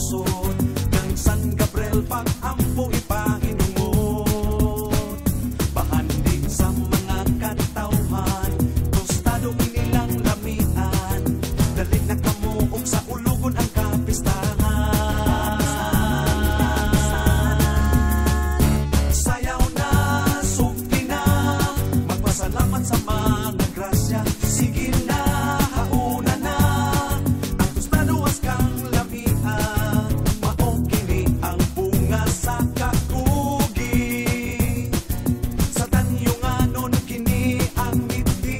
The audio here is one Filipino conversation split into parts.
lungsod kang San Gabriel pag-ampo ipahinungod. Bahandin sa mga katawhan, tostado inilang lamian, dali na kamuog sa ulugon ang kapistahan. Sayaw na, sugti na, magpasalamat sa mga grasya, sige na, hauna na, ang tostaduas kang lamian, maokini ang bunga sa kakugi, sa tanyunganon kini ang ngiti,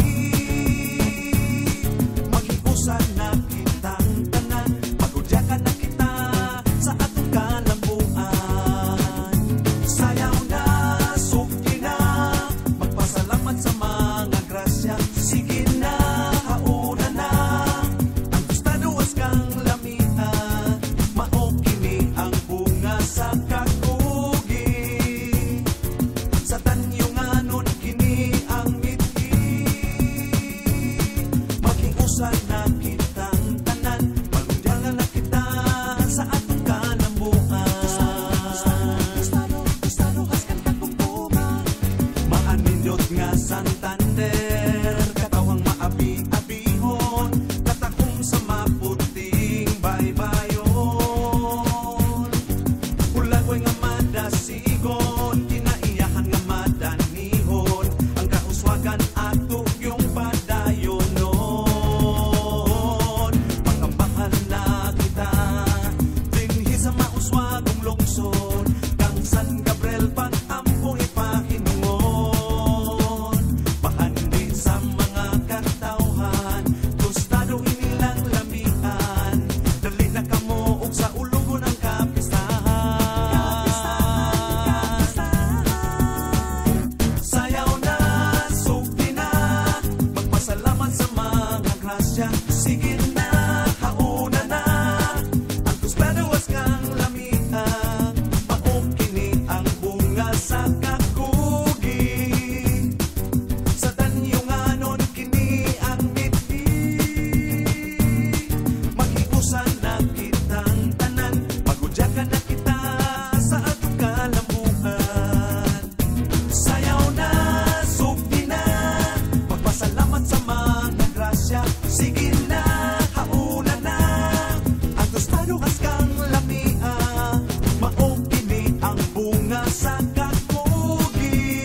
maghiusan na kitang tanan, pagudyakan na kita sa atong kalambuan. Sayaw na, sugti na, magpasalamat sa mga grasya, sige na, hauna na, ang tostaduas kang lamian, maokini ang bunga sa kakugi, sa tanyunganon kini ang ngiti, maghiusan na kitang tanan, pagudyakan na kita sa atong kalambuan. Tostaduas kang kakumpuma, maanindot nga Santander, katawang maabi-abihon, katakong sa maputing baybayon. Ulagoy nga madasigon, kinaiyahan nga madanihon, ang kauswagan ato yung padayon nun. Pagkambahan na kita, dinhi sa mauswagong lungsod, kang San Gabriel pag-ampo ipahinungon. Bahandin sa mga katawhan, tostado inilang lamian, dali na kamuog sa ulugon ang kapistahan. Sayaw na, sugti na, magpasalamat sa mga grasya, sige na, hauna na, ang tostaduas kang lamian, maokini ang bunga sa kakugi, sa tanyunganon kini ang ngiti, maghiusan na kitang tanan, pagudyakan na kita sa atong kalambuan. Sayaw na, sugti na, magpasalamat sa mga grasya, sige na, hauna na, ang tostaduas kang lamian, maokini ang bunga sa kakugi,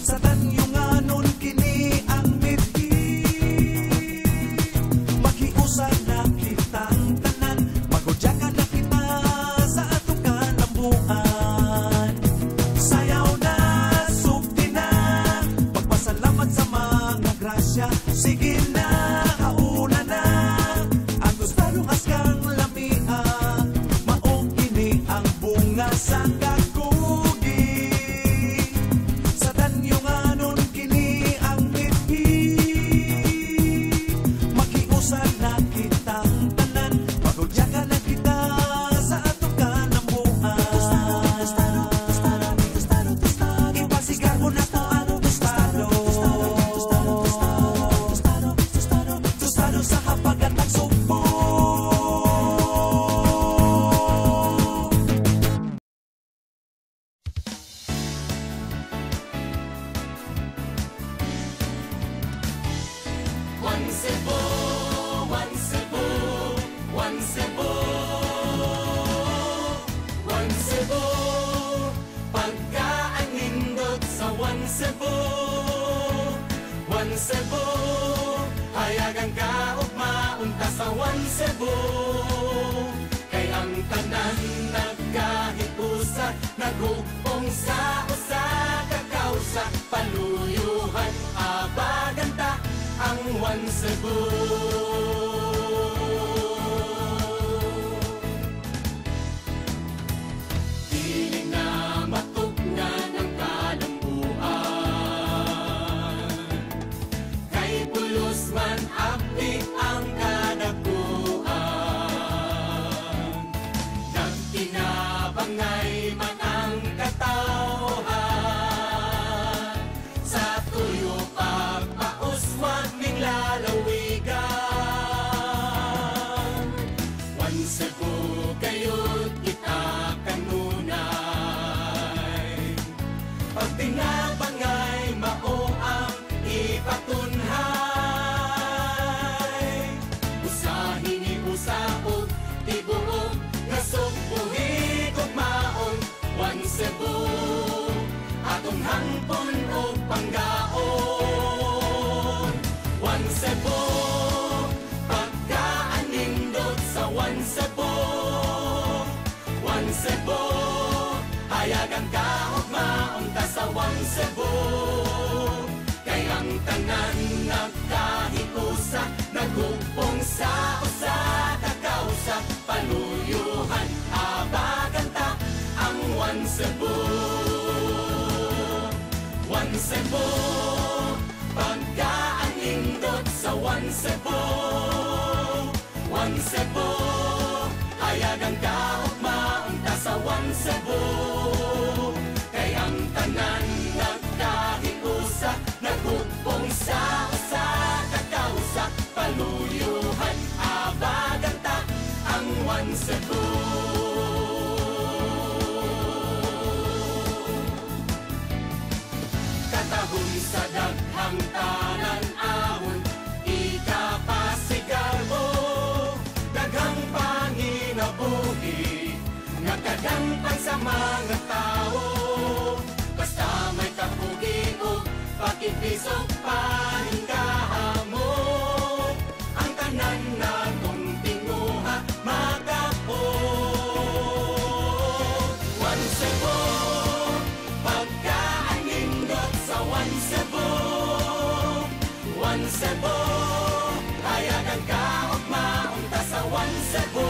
sa tanyunganon kini ang ngiti, maghiusan na kitang tanan, magudyakan na kita sa atong kalambuan. Sayaw na, sugti na, magpasalamat sa mga grasya, sige na, hauna na, ang tostaduas kang lamian, maokini ang bunga sa kakugi, sa tanyunganon kini ang ngiti, maghiusan na kitang tanan, pagudyakan na kita sa atong kalambuan. Ipasigar mo na to ang tostado, tostado sa habagat at sugpo. One Cebu, one Cebu, one Cebu, one Cebu, pagkaan nindot sa one Cebu, one Cebu, hayagan ka ug maunta sa one Cebu, kay ang tanan nagkahipusa, nagugpong sa usa ka kausa, paluyuhan abaganta ang one Cebu. Dili na matugnan ang kalambuan, kay pulos man abdi ang kadakuan, nagtinabangay man ang katawhan, sa tuyo pagpauswag ning lalawigan. One Cebu Cebu. Kay ang tanan nagkahiusa, naghugpong sa usa, kakausa, paluyuhan, abaganta ang One Cebu. Katahon sa daghang tanan ahon, ikapasigal mo, daghang panginabuhi, nakadampang sa mga tao. Basta may kapugi o pakibisog paningkahamo, ang tanan natong tinguha magapon. One Cebu, pagkaanindot sa One Cebu. One Cebu, hayagan ka og maunta sa One Cebu.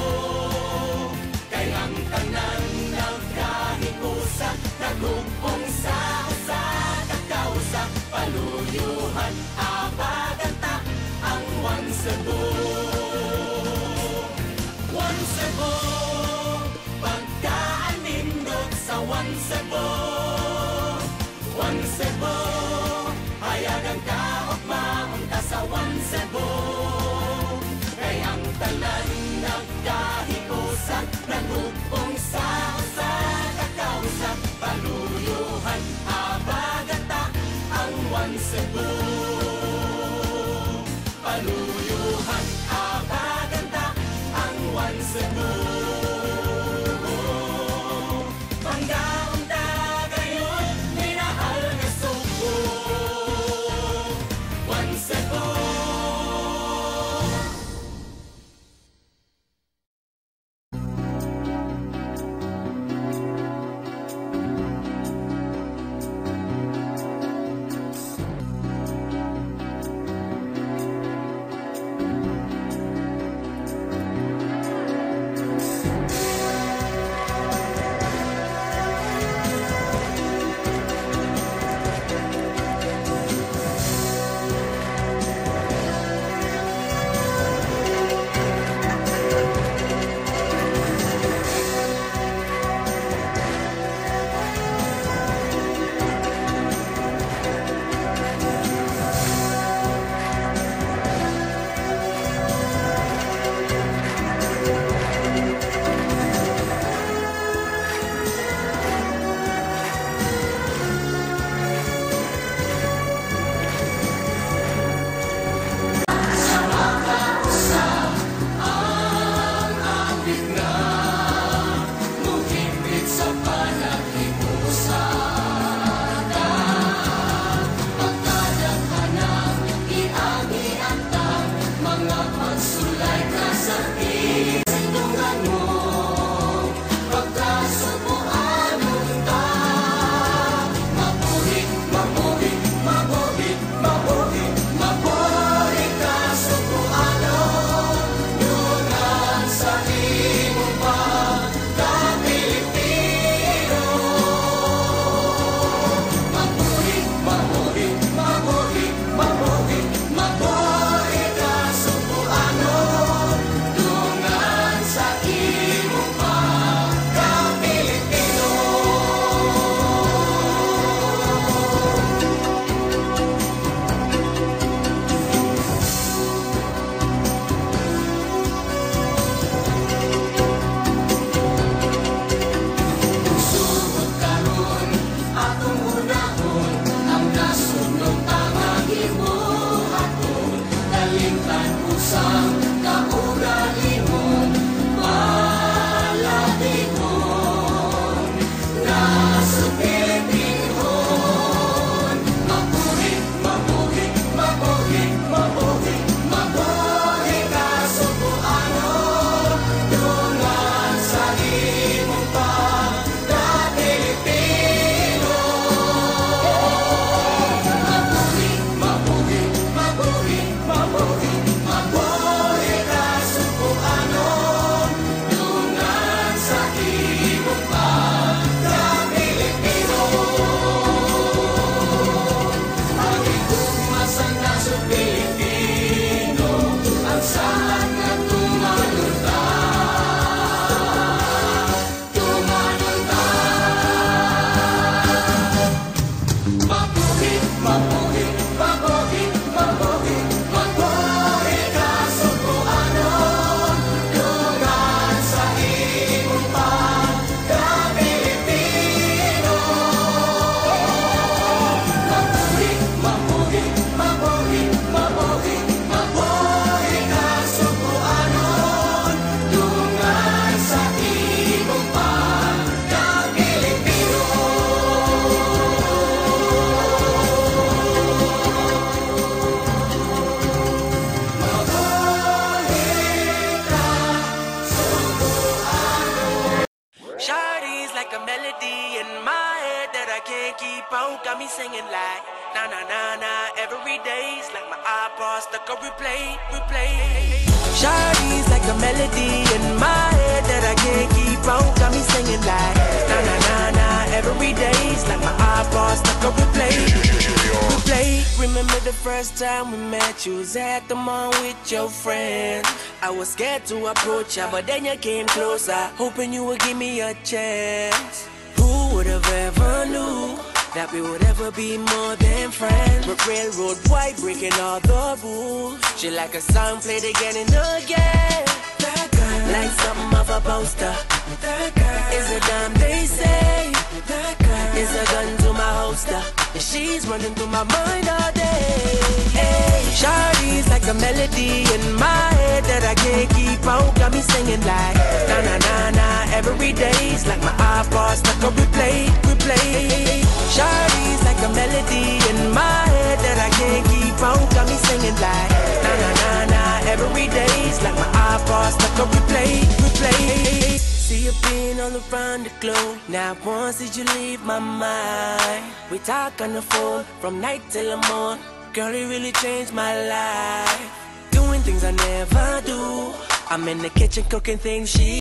Kay ang tanan nagkahikusa, naghugpong sa usa, kakausa, paluyuhan, abaganta ang One Cebu. One Cebu, pagkaanindot sa One Cebu. One Cebu, hayagan ka og maunta sa One Cebu. Kay ang tanan nagkahikusa, naghugpong sa usa, kakausa, paluyuhan, abaganta ang One Cebu. Paluyuhan, abaganta ang One Cebu. a melody in my head that I can't keep out. Got me singing like na na na na every day's like my iPod stuck on replay. Shawty's like a melody in my head that I can't keep out. Got me singing like na na na na every day's like my iPod stuck on replay. Remember the first time we met, you was at the mall with your friend. I was scared to approach ya, but then you came closer, hoping you would give me a chance. Who would have ever knew that we would ever be more than friends? But railroad white breaking all the rules. She like a song played again and again. That girl, like something off a poster. That girl is a dime, they say. That girl is a gun to my holster, and she's running through my mind all day. Hey, Shawty's like a melody in my head that I can't keep out. Got me singing like na na na na every day's like my iPod stuck on replay. Shawty's like a melody in my head that I can't keep out. Got me singing like na na na na every day's like my iPod stuck on replay. See you being all around the globe. Now once did you leave my mind? We talk on the phone from night till the morning. Girl, it really changed my life. Doing things I never do. I'm in the kitchen cooking things she